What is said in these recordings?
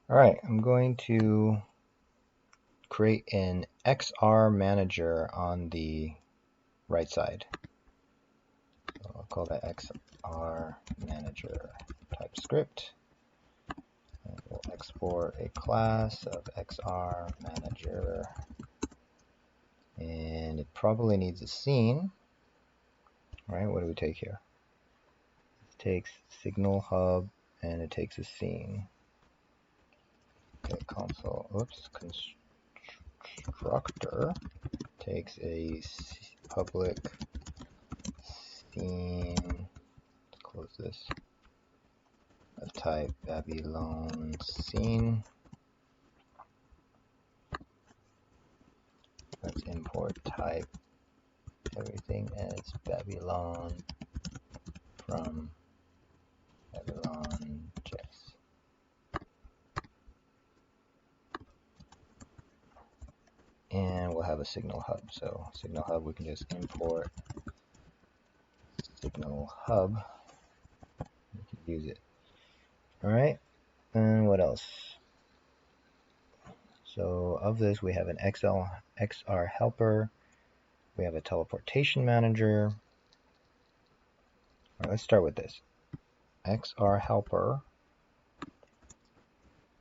All right, I'm going to create an XR manager on the right side. So I'll call that XR manager type script. And we'll export a class of XR manager. And it probably needs a scene. All right, what do we take here? It takes signal hub and it takes a scene. Okay, console, oops, constructor takes a public scene, let's close this, of type Babylon scene. Let's import type everything as Babylon from Babylon.js. And we'll have a signal hub. So signal hub, we can just import signal hub. We can use it. All right. And what else? So of this, we have an XR helper. We have a teleportation manager. All right, let's start with this. XR helper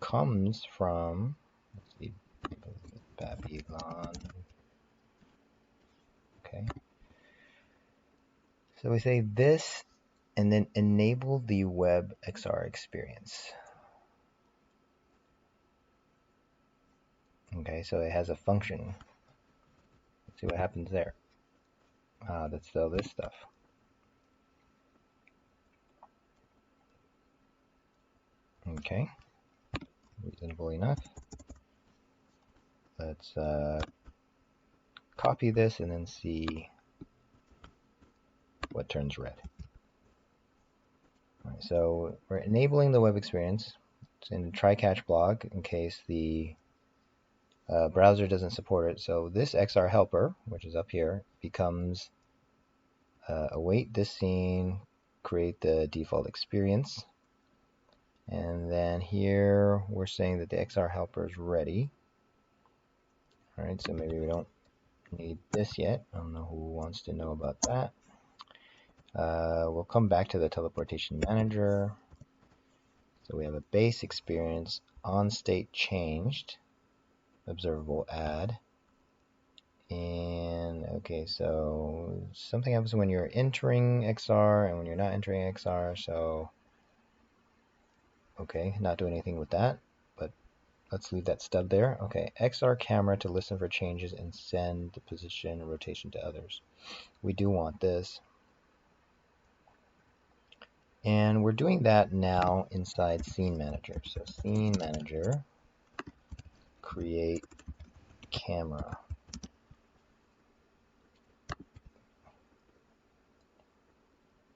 comes from, let's see, Babylon. Okay. So we say this and then enable the webXR experience. Okay, so it has a function. Let's see what happens there. That's still this stuff. Okay, reasonable enough. Let's copy this and then see what turns red. All right, so we're enabling the web experience. It's in the try-catch block in case the browser doesn't support it. So this XR helper, which is up here, becomes await this scene, create the default experience. And then here we're saying that the XR helper is ready. All right, so maybe we don't need this yet. I don't know who wants to know about that. We'll come back to the teleportation manager. So we have a base experience, on state changed, observable add. And okay, so something happens when you're entering XR and when you're not entering XR. So okay, not doing anything with that, but let's leave that stub there. Okay, XR camera to listen for changes and send the position and rotation to others. We do want this. And we're doing that now inside Scene Manager. So Scene Manager, create camera.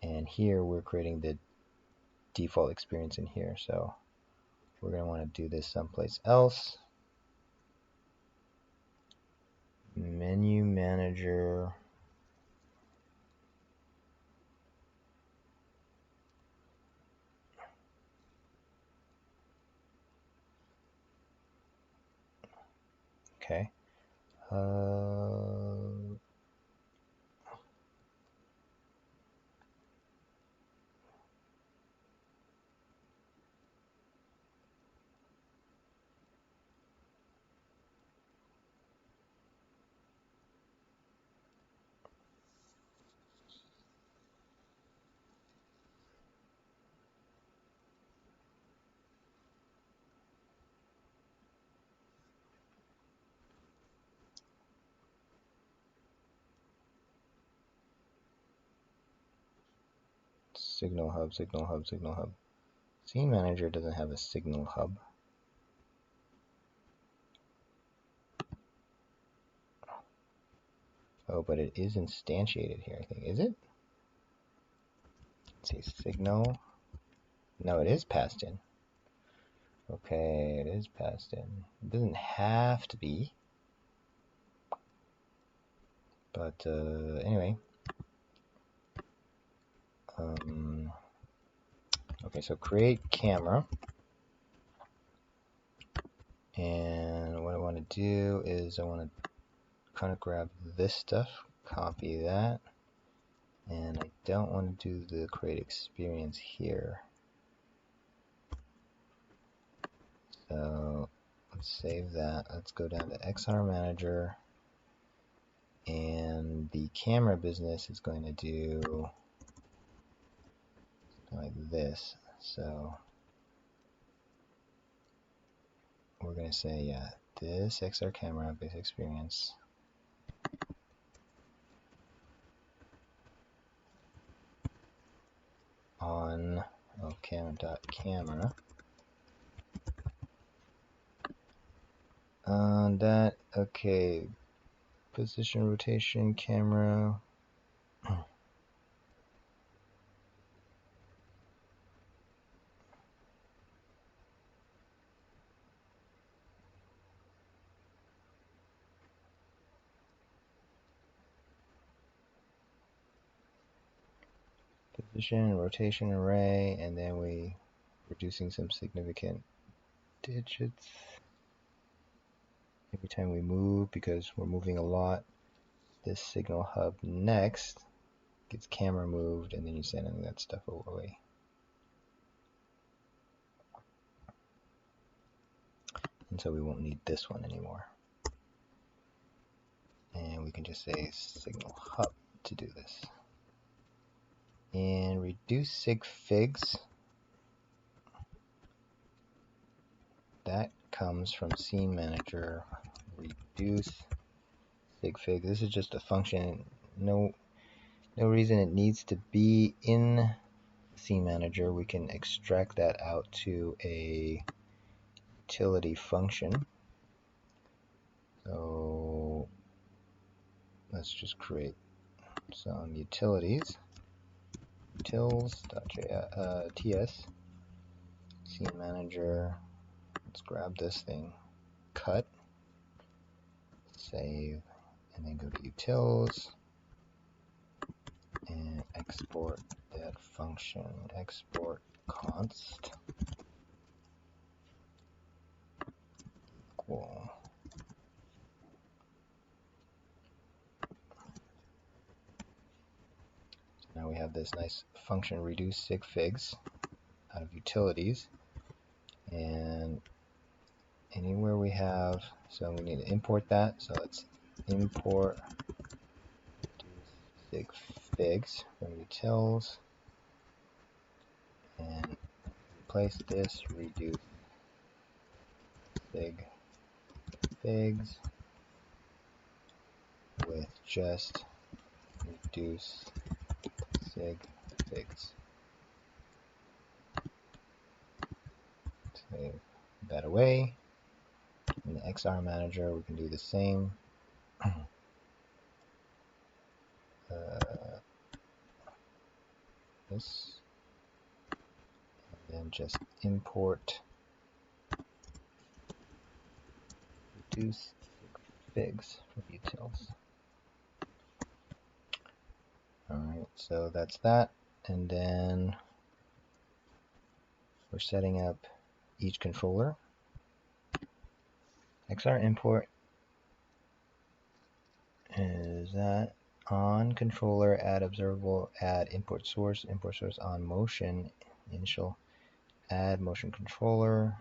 And here we're creating the default experience in here. So we're going to want to do this someplace else. Menu Manager. Okay. Signal hub, signal hub, signal hub. Scene Manager doesn't have a signal hub. Oh, but it is instantiated here, I think. Is it? Let's see, signal. No, it is passed in. Okay, it is passed in. It doesn't have to be. But anyway. Okay, so create camera. And what I want to do is I want to kind of grab this stuff, copy that, and I don't want to do the create experience here. So let's save that. Let's go down to XR Manager, and the camera business is going to do like this. So we're going to say, yeah, this XR camera base experience on camera. On that, okay, position, rotation, camera. Position, rotation array, and then we reducing some significant digits every time we move, because we're moving a lot. This signal hub next gets camera moved, and then you sending that stuff away. And so we won't need this one anymore. And we can just say signal hub to do this. And reduce sig figs. That comes from Scene Manager. Reduce sig fig. This is just a function. No reason it needs to be in Scene Manager. We can extract that out to a utility function. So let's just create some utilities. Utils.ts Scene Manager. Let's grab this thing, cut, save, and then go to utils and export that function. Export const equal. So now we have this nice function, reduce sig figs, out of utilities, and anywhere we have, so we need to import that. So let's import sig figs from utils and replace this reduce sig figs with just reduce sig figs. Save that away. In the XR Manager, we can do the same. This, and then just import reduce figs from utils. Alright, so that's that, and then we're setting up each controller. XR import is that on controller, add observable, add import source on motion, initial, add motion controller.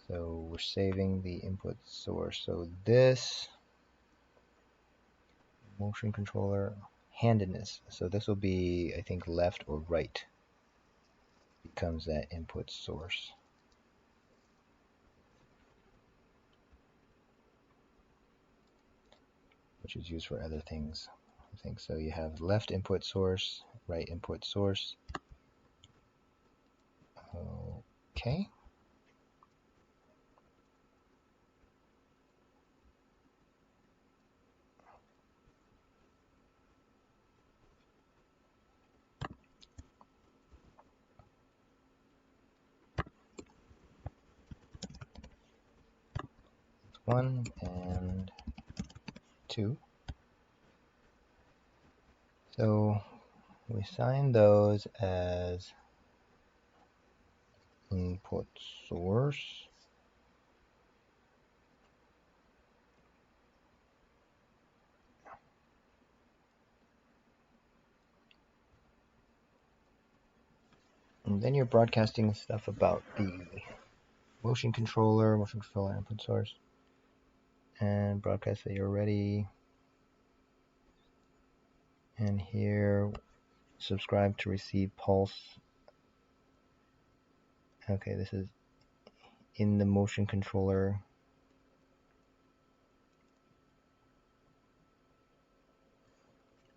So we're saving the input source. So this motion controller handedness. So this will be, I think, left or right. Becomes that input source. Which is used for other things. I think so. You have left input source, right input source. Okay. One and two. So we assign those as input source. And then you're broadcasting stuff about the motion controller input source, and broadcast that you're ready. And here, subscribe to receive pulse. Okay, this is in the motion controller.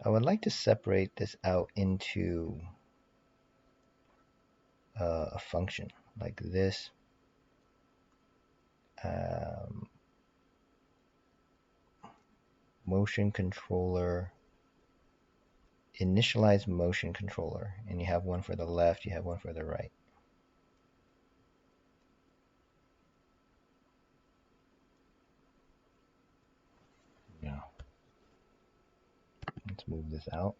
I would like to separate this out into a function like this. Motion controller, initialize motion controller, and you have one for the left, you have one for the right. Now, let's move this out.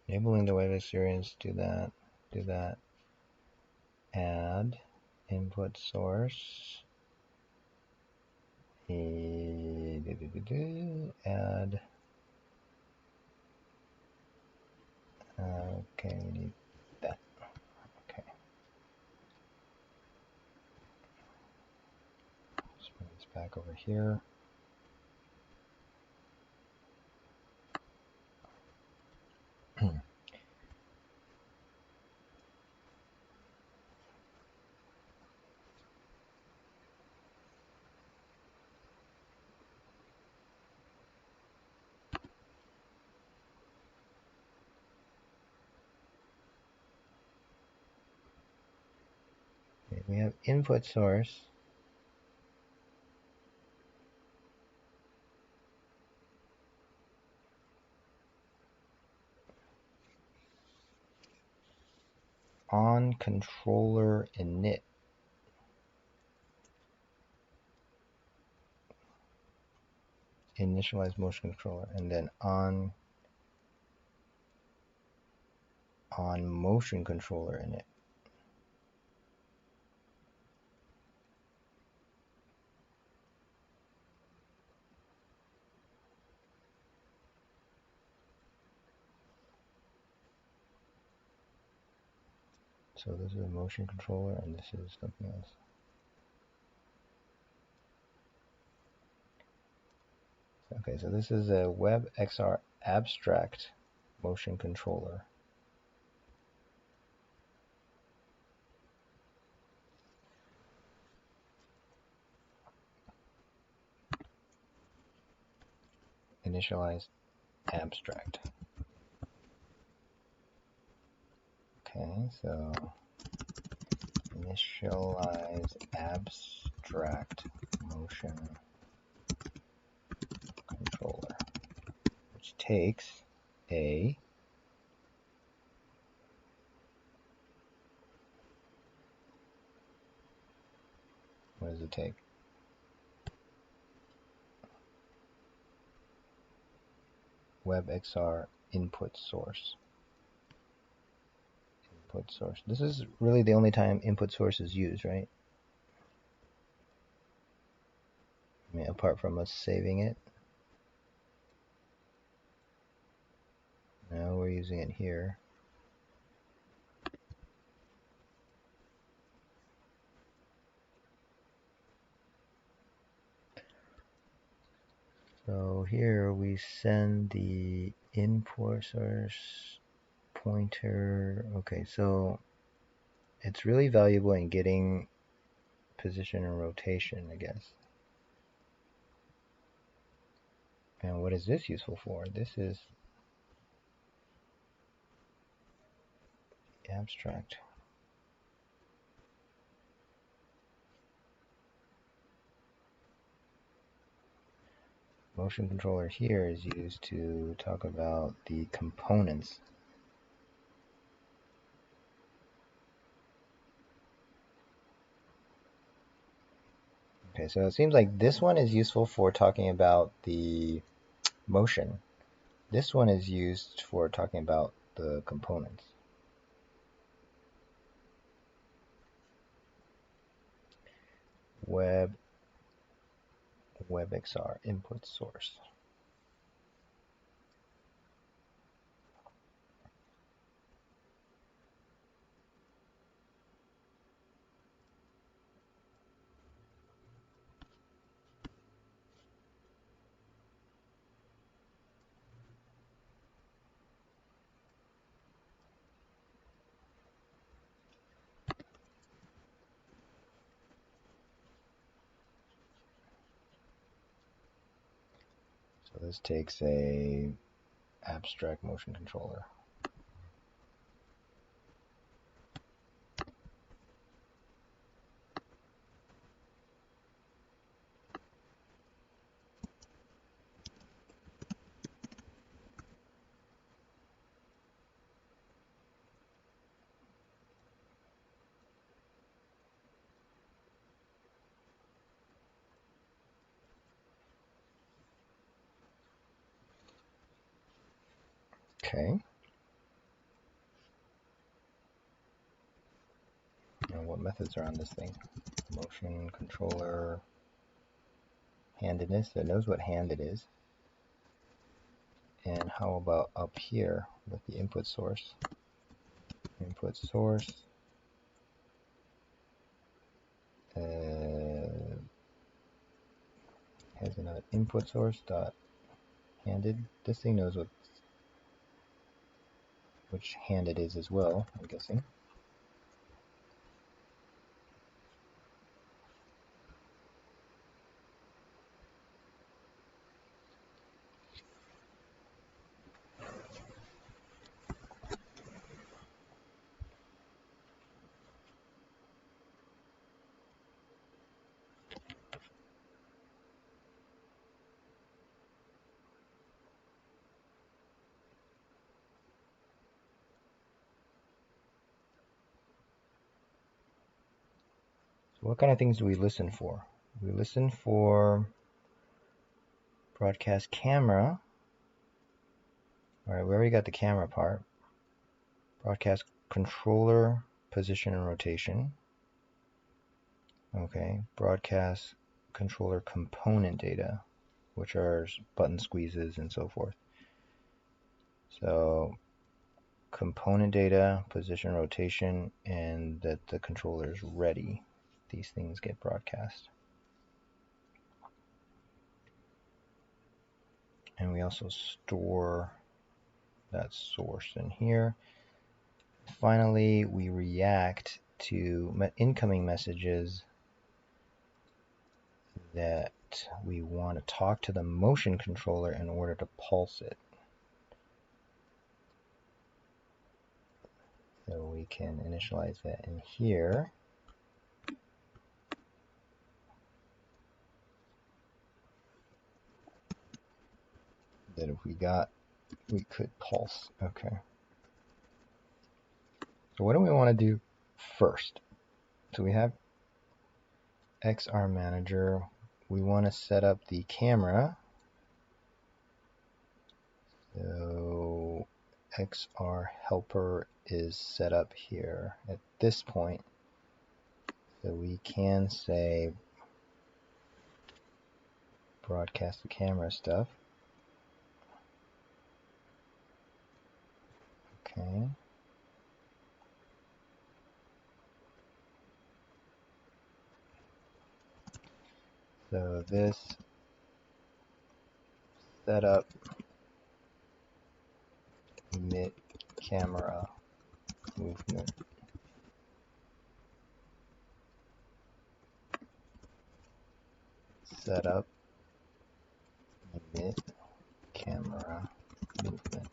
Enabling the web experience, do that. Add input source. Add. Okay, we need that. Okay. Let's bring this back over here. Okay, we have input source. On controller init. Initialize motion controller, and then on motion controller init. So this is a motion controller, and this is something else. Okay, so this is a webXR abstract motion controller. Initialize abstract. Okay, so initialize abstract motion controller, which takes a what does it take? webXR input source. Input source. This is really the only time input source is used, right? I mean, apart from us saving it. Now we're using it here. So here we send the input source pointer. Okay, so it's really valuable in getting position and rotation, I guess. And what is this useful for? This is abstract. Motion controller here is used to talk about the components. Okay, so it seems like this one is useful for talking about the motion. This one is used for talking about the components. webXR input source. So this takes a abstract motion controller. Okay. Now what methods are on this thing? Motion controller handedness. It knows what handed is. And how about up here with the input source? Input source has another input source dot handed. This thing knows which hand it is as well, I'm guessing. So what kind of things do we listen for? We listen for broadcast camera. All right, we already got the camera part. Broadcast controller position and rotation. Okay, broadcast controller component data, which are button squeezes and so forth. So component data, position, rotation, and that the controller is ready. These things get broadcast. And we also store that source in here. Finally, we react to incoming messages that we want to talk to the motion controller in order to pulse it. So we can initialize that in here. That if we could pulse. Okay. So what do we want to do first? So we have XR Manager. We want to set up the camera. So XR Helper is set up here at this point. So we can say broadcast the camera stuff. Okay. So this set up emit camera movement. Set up emit camera movement.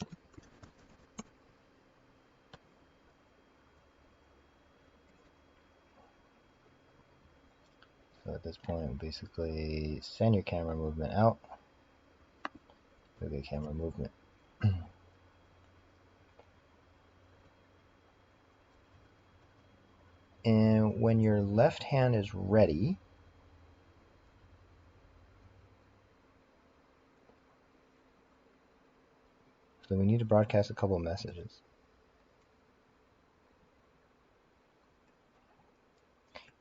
So at this point, basically send your camera movement out. Look at camera movement. And when your left hand is ready, so we need to broadcast a couple of messages.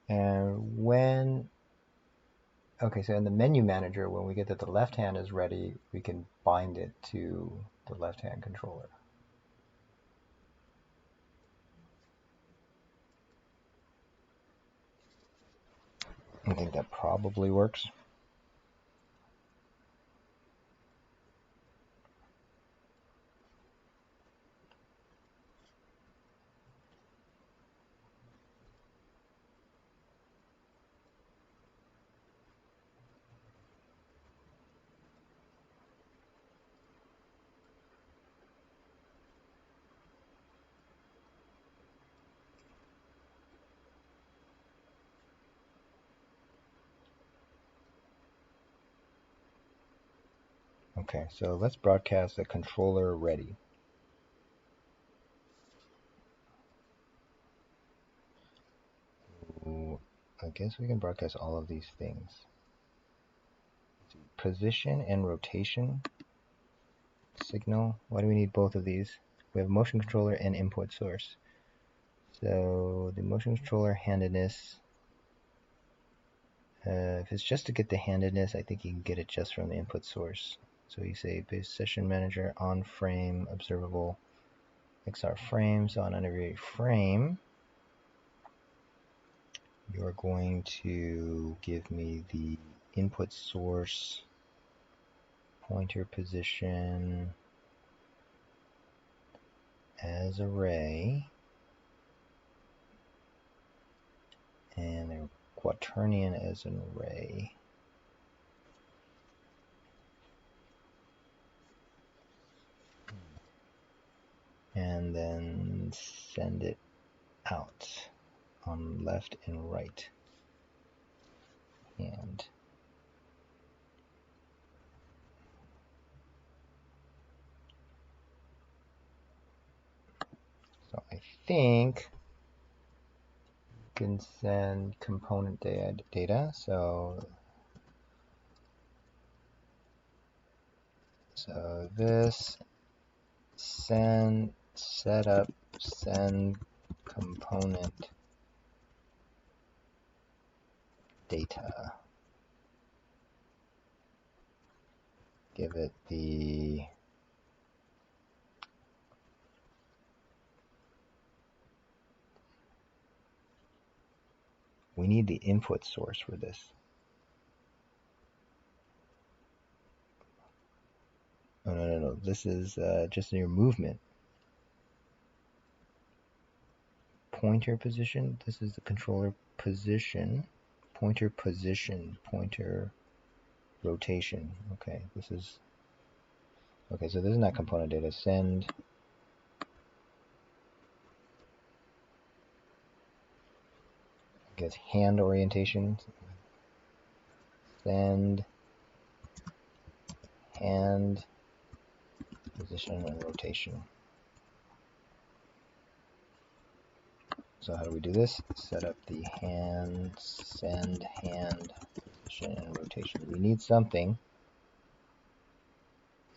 And when, okay, so in the menu manager, when we get that the left hand is ready, we can bind it to the left hand controller. I think that probably works. Okay, so let's broadcast the controller ready. Ooh, I guess we can broadcast all of these things. Position and rotation signal. Why do we need both of these? We have motion controller and input source. So the motion controller handedness, if it's just to get the handedness, I think you can get it just from the input source. So you say position manager on frame observable XR frame. So on every frame, you're going to give me the input source pointer position as array and a quaternion as an array. And then send it out on left and right hand. So I think you can send component data. So this send setup send component data. Give it the we need the input source for this. Oh, no. This is just your movement. Pointer position. This is the controller position. Pointer position. Pointer rotation. Okay, this is... Okay, so this is not component data. Send... I guess hand orientation. Send hand position and rotation. So how do we do this? Set up the hand, send hand position and rotation. We need something.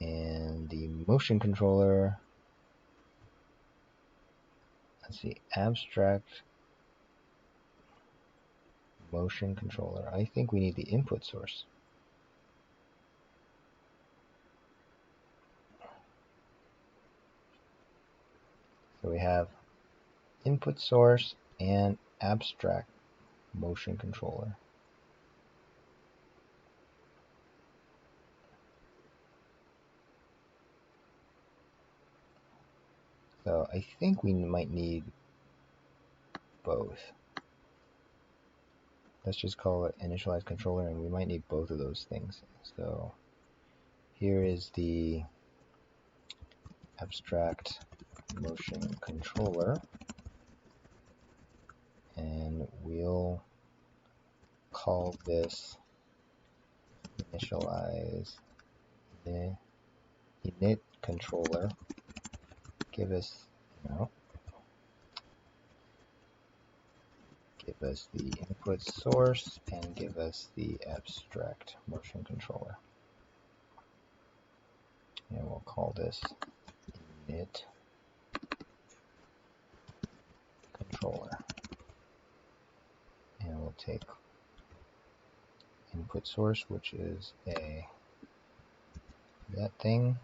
And the motion controller, let's see, abstract motion controller. I think we need the input source. So we have input source and abstract motion controller. So I think we might need both. Let's just call it initialize controller, and we might need both of those things. So here is the abstract motion controller, and we'll call this initialize init controller. Give us, give us the input source and give us the abstract motion controller. And we'll call this init controller. And we'll take input source, which is that thing.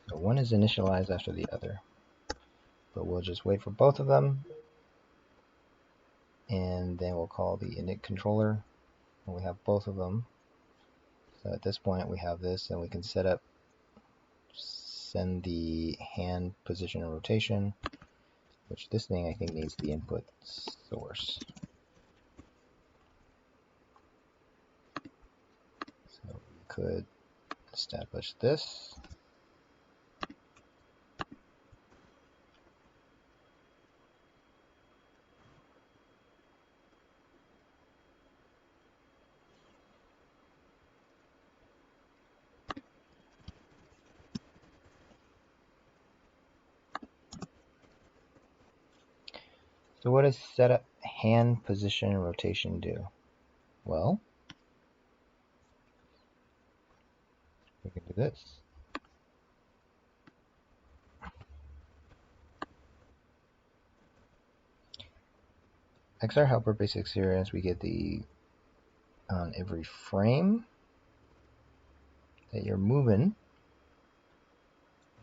So one is initialized after the other, but we'll just wait for both of them, and then we'll call the init controller, and we have both of them. So at this point we have this, and we can send the hand position and rotation, which this thing I think needs the input source. So we could establish this. So what does setup hand position and rotation do? Well, we can do this. XR helper basic experience, we get on every frame that you're moving.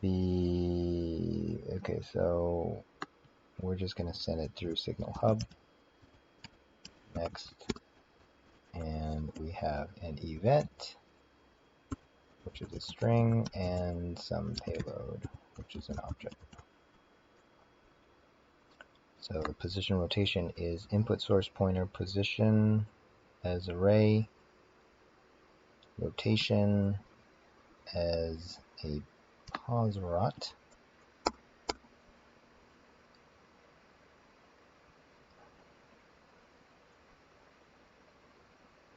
Okay, so we're just going to send it through signal hub. Next, and we have an event, which is a string, and some payload, which is an object. So the position rotation is input source pointer position as array, rotation as a pause rot,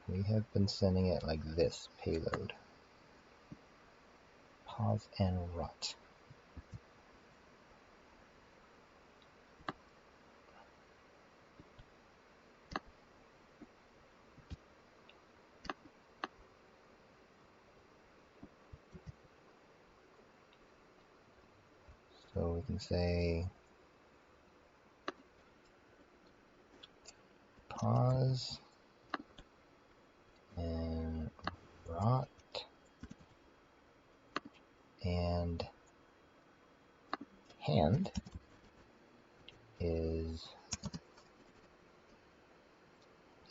we have been sending it like this, payload, pause and rot. So we can say pause and rot and hand is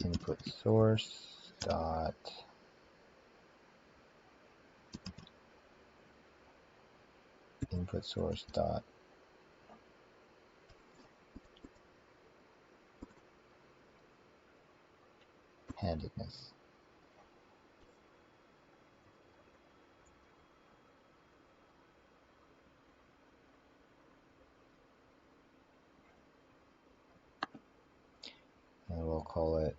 input source dot input source dot handedness. And we'll call it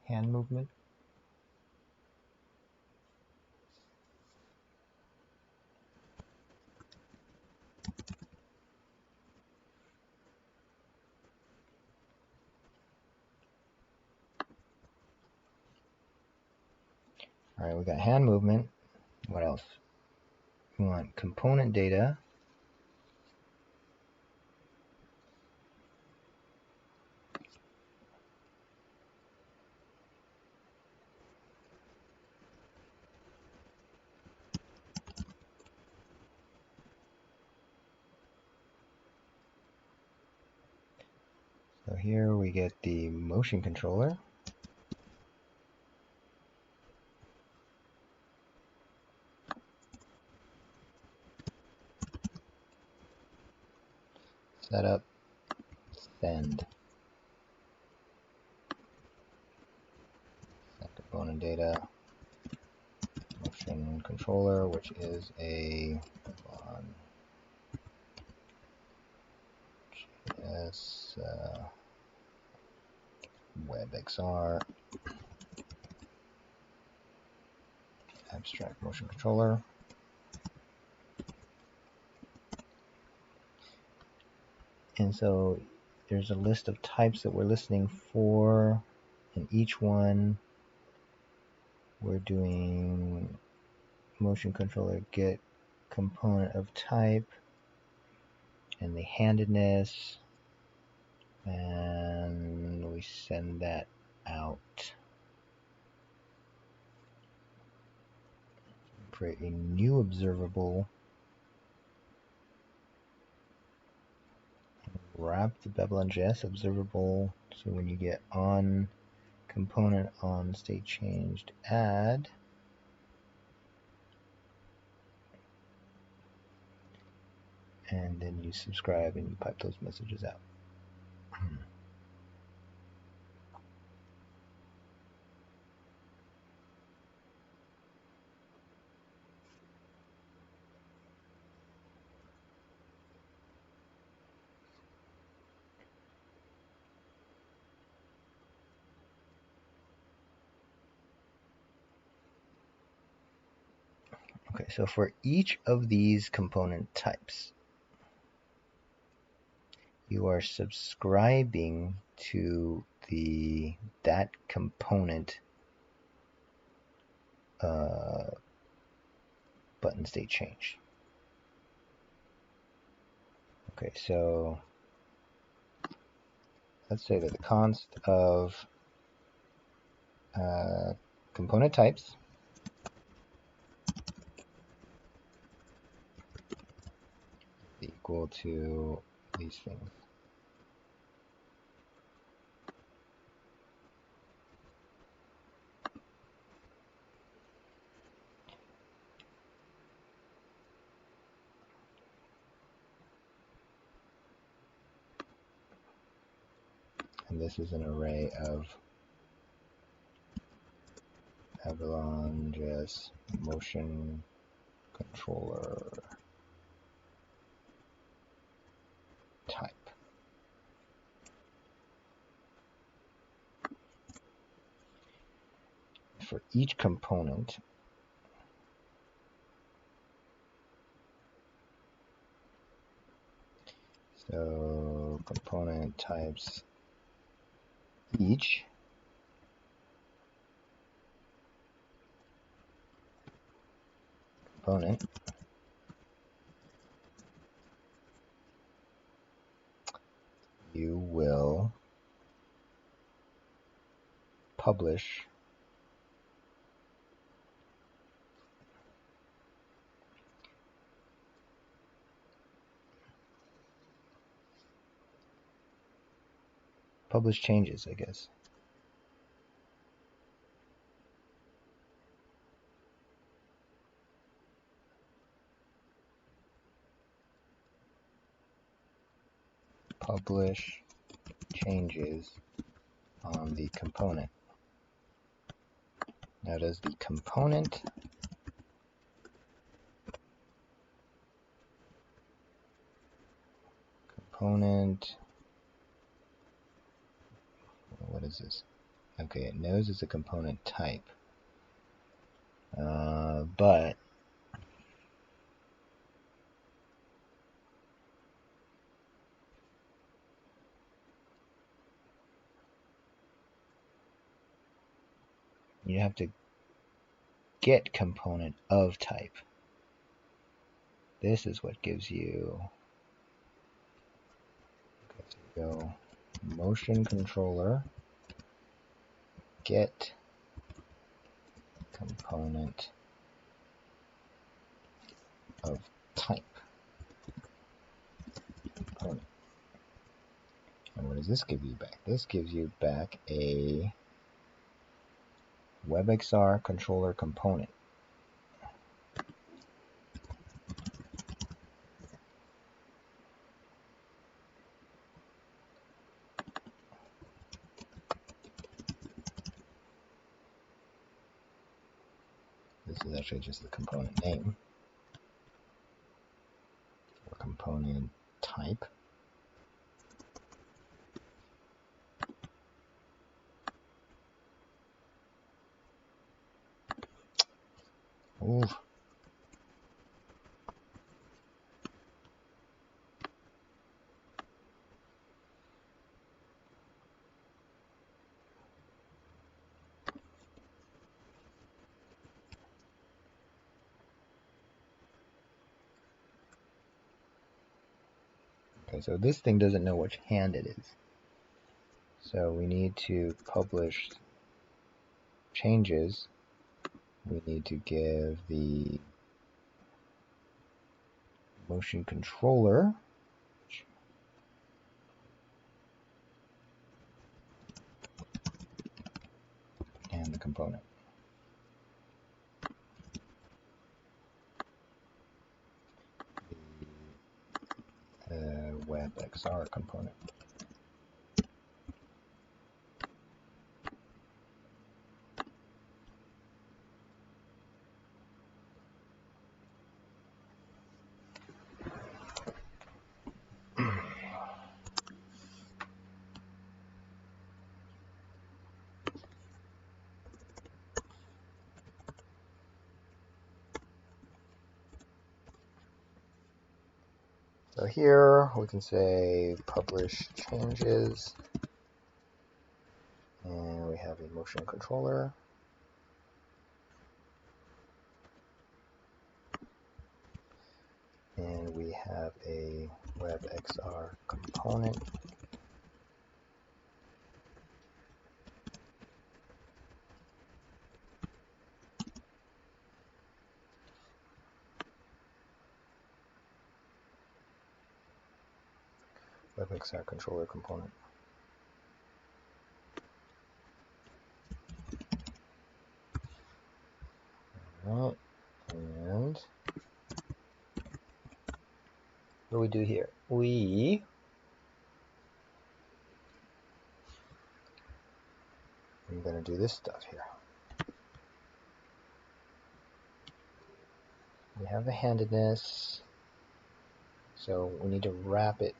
hand movement. All right, we got hand movement. What else? We want component data. here we get the motion controller. Setup, send. Set component data, motion controller, which is a webXR abstract motion controller. And so there's a list of types that we're listening for, and each one we're doing motion controller get component of type and the handedness, and we send that out. Create a new observable, wrap the Babel.js observable, so when you get on component on state changed, add, and then you subscribe and you pipe those messages out. Okay, so for each of these component types, you are subscribing to that component button state change. Okay, so let's say that the const of component types equal to these things. And this is an array of Babel.js motion controller type. For each component, so component types each component you will publish changes, I guess. Publish changes on the component. Now does the component what is this? Okay, it knows it's a component type, but you have to get component of type. This is what gives you, go motion controller get component of type component. And what does this give you back? This gives you back a webXR controller component. This is actually just the component name or component type. Ooh. Okay, so this thing doesn't know which hand it is. So we need to publish changes. We need to give the motion controller and the component. The webXR component. So here we can say publish changes, and we have a motion controller. And we have a webXR component. webXR controller component. Alright, and what do we do here? I'm going to do this stuff here. We have the handedness, so we need to wrap it.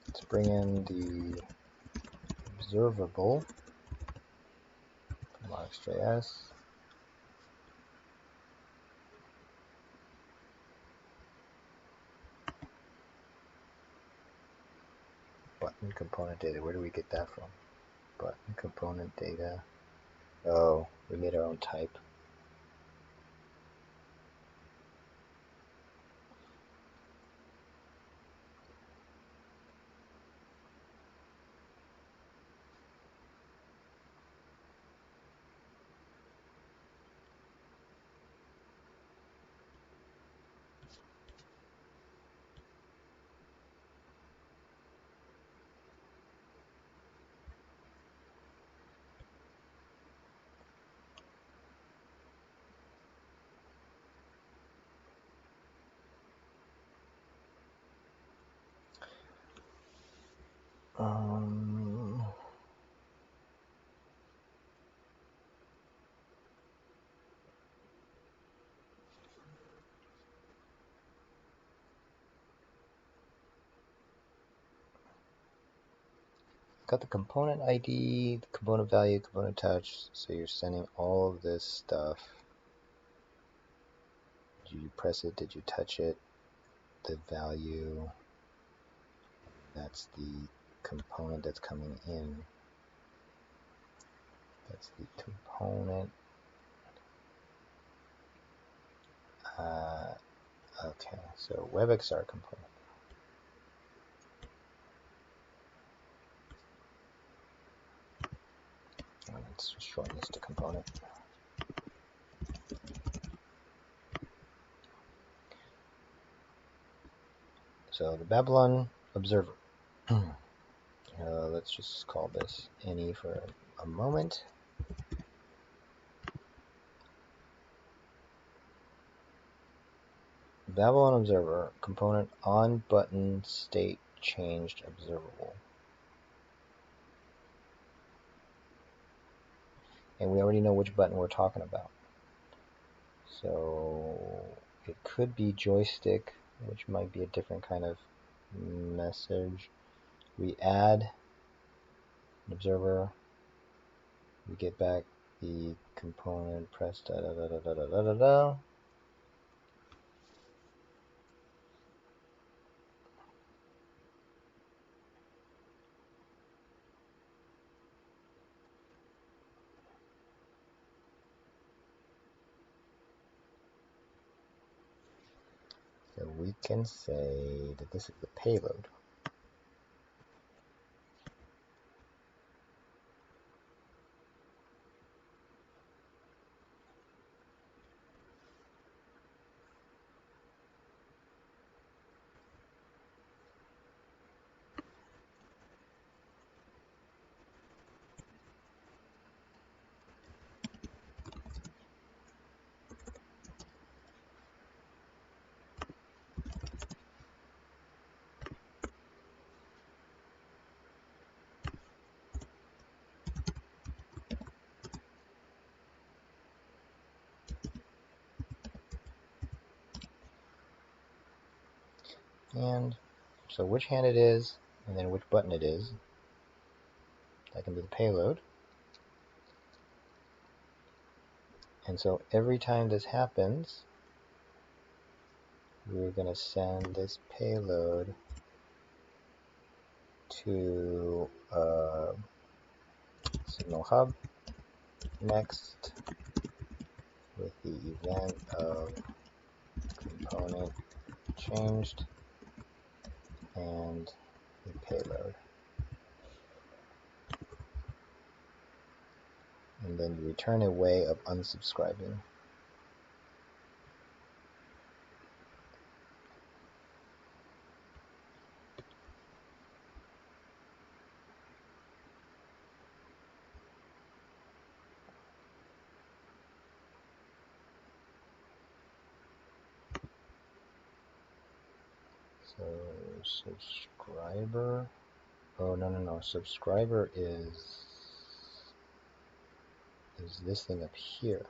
Let's bring in the observable from RxJS. Button component data. Where do we get that from? Button component data. Oh, we made our own type. got the component ID, the component value, component touch. So you're sending all of this stuff. Did you press it? Did you touch it? The value. That's the component that's coming in. That's the component. Okay, so webXR component. Let's just shorten this to component. So the Babylon observer. Let's just call this any for a moment. Babylon observer component on button state changed observable. And we already know which button we're talking about. So it could be joystick, which might be a different kind of message. We add an observer, we get back the component, press da da da da da da da da da. So we can say that this is the payload. And so which hand it is, and then which button it is, that can be the payload. And so every time this happens, we're going to send this payload to signal hub next with the event of component changed and the payload. And then return a way of unsubscribing. So subscriber, oh no, subscriber is this thing up here.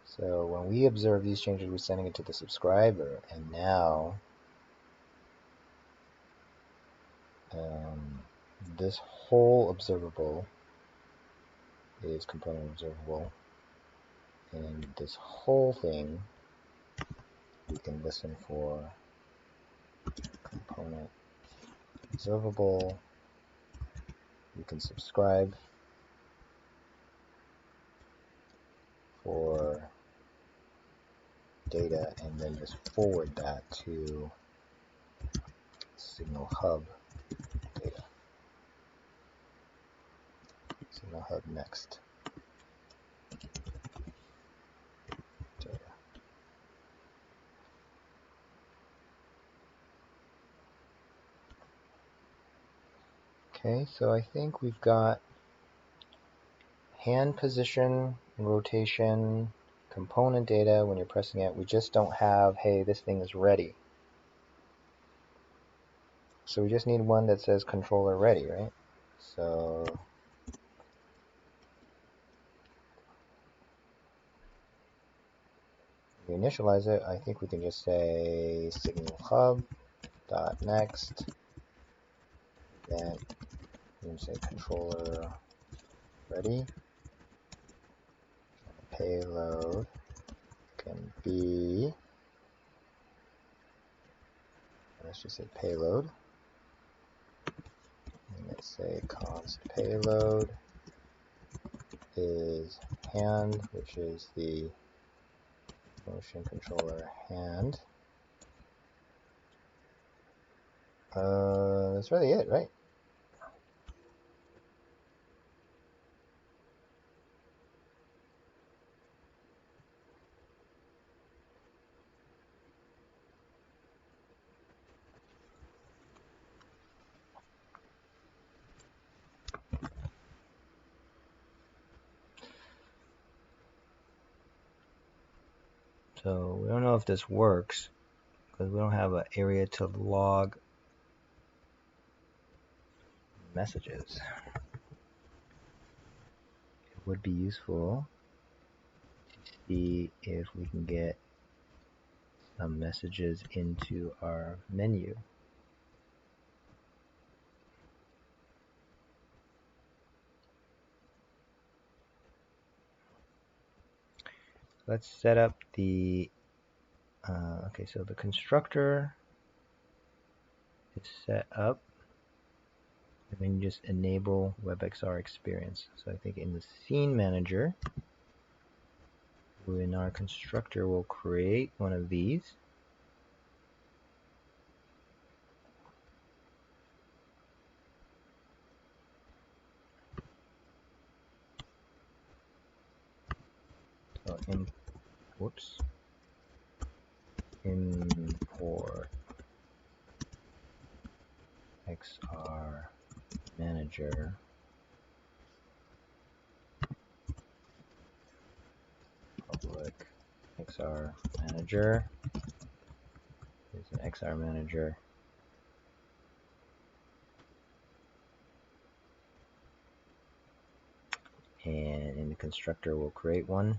So when we observe these changes, we're sending it to the subscriber, and now this whole observable is component observable, and this whole thing we can listen for component observable. You can subscribe for data and then just forward that to signal hub data. Signal hub next data. Okay, so I think we've got hand position and rotation, component data when you're pressing it. We just don't have, hey, this thing is ready. So we just need one that says controller ready, right? So we initialize it, I think we can just say signal hub dot next, then we can say controller ready, payload can be, let's just say payload, and let's say const payload is hand, which is the motion controller hand. That's really it, right? So we don't know if this works because we don't have an area to log messages. It would be useful to see if we can get some messages into our menu. Let's set up the, okay, so the constructor is set up, and then you just enable webXR experience. So I think in the scene manager, in our constructor, we'll create one of these. So import XR manager public XR manager is an XR manager, and in the constructor we'll create one.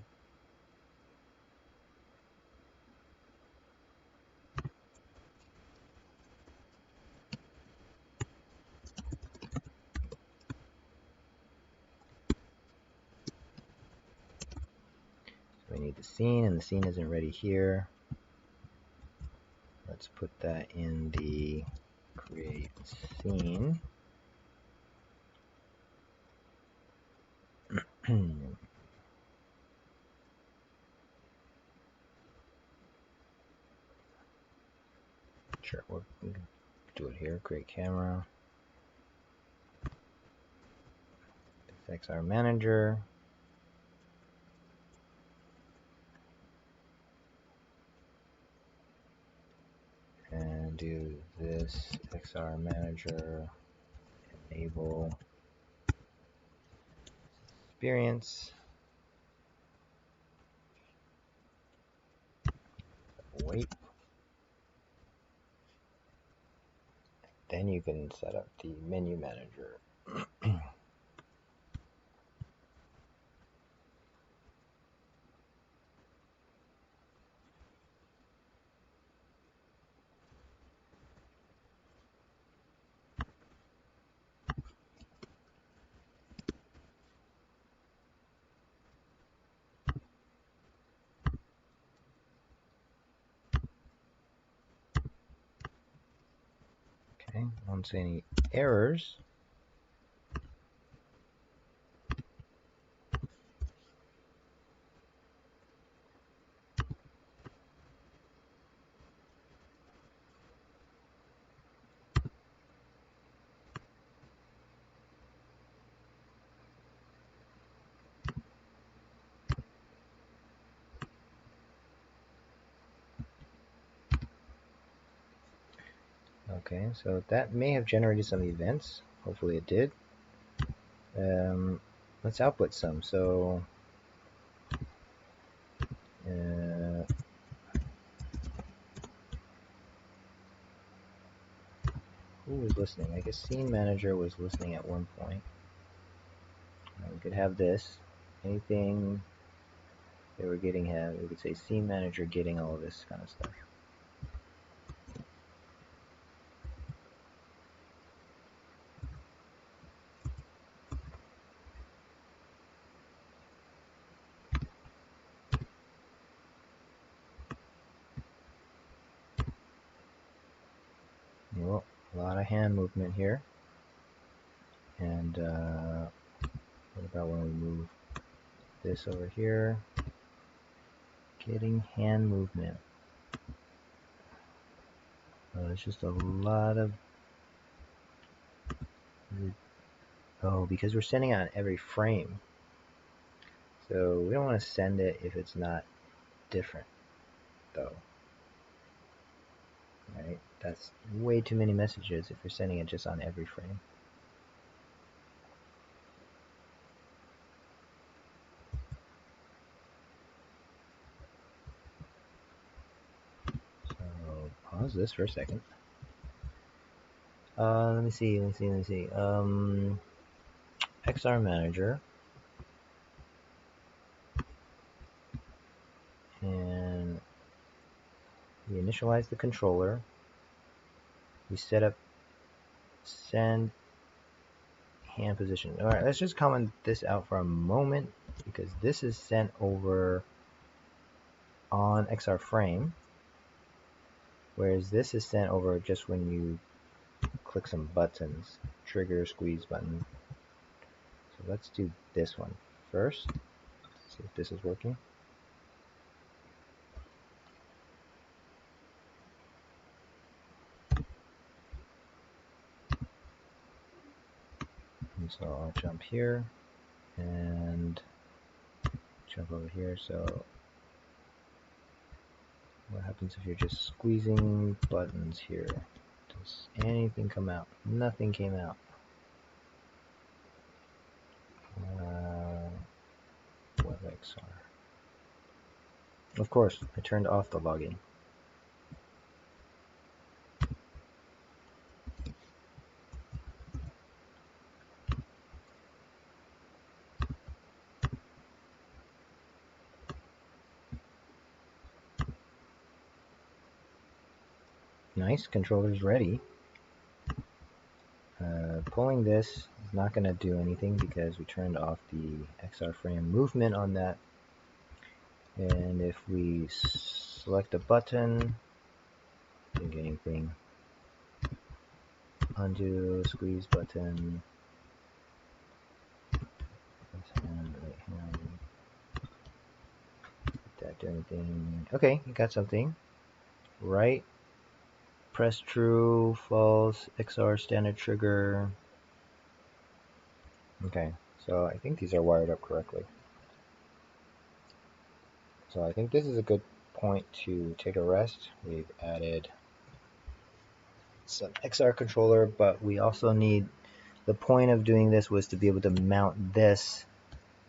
So we need the scene, and the scene isn't ready here. Let's put that in the create scene. Sure, we'll do it here. Create camera. It's XR manager. And do this XR manager enable experience. Wait. Then you can set up the menu manager. Okay, I don't see any errors. Okay, so that may have generated some events. Hopefully it did. Let's output some. So who was listening? I guess scene manager was listening at one point. We could have this. Anything They were getting him. We could say scene manager getting all of this kind of stuff. Well, a lot of hand movement here. And what about when we move this over here? Getting hand movement. It's just a lot of... Oh, because we're sending it on every frame. So we don't want to send it if it's not different, though. Right? That's way too many messages if you're sending it just on every frame. So pause this for a second. Let me see. XR Manager. And we initialize the controller. We set up send hand position. Alright, let's just comment this out for a moment because this is sent over on XR frame, whereas this is sent over just when you click some buttons, trigger, squeeze button. So let's do this one first. See if this is working. And so I'll jump here and jump over here. So what happens if you're just squeezing buttons here? Does anything come out? Nothing came out. WebXR. Of course, I turned off the login. Nice, controller's ready. Pulling this is not going to do anything because we turned off the XR frame movement on that. And if we select a button, didn't get anything. Undo, squeeze button. Left hand, right hand. Did that do anything? Okay, you got something. Right. Press true, false, XR standard trigger. Okay, so I think these are wired up correctly. So I think this is a good point to take a rest. We've added some XR controller, but we also need, the point of doing this was to be able to mount this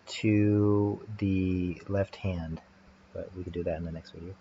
to the left hand, but we can do that in the next video.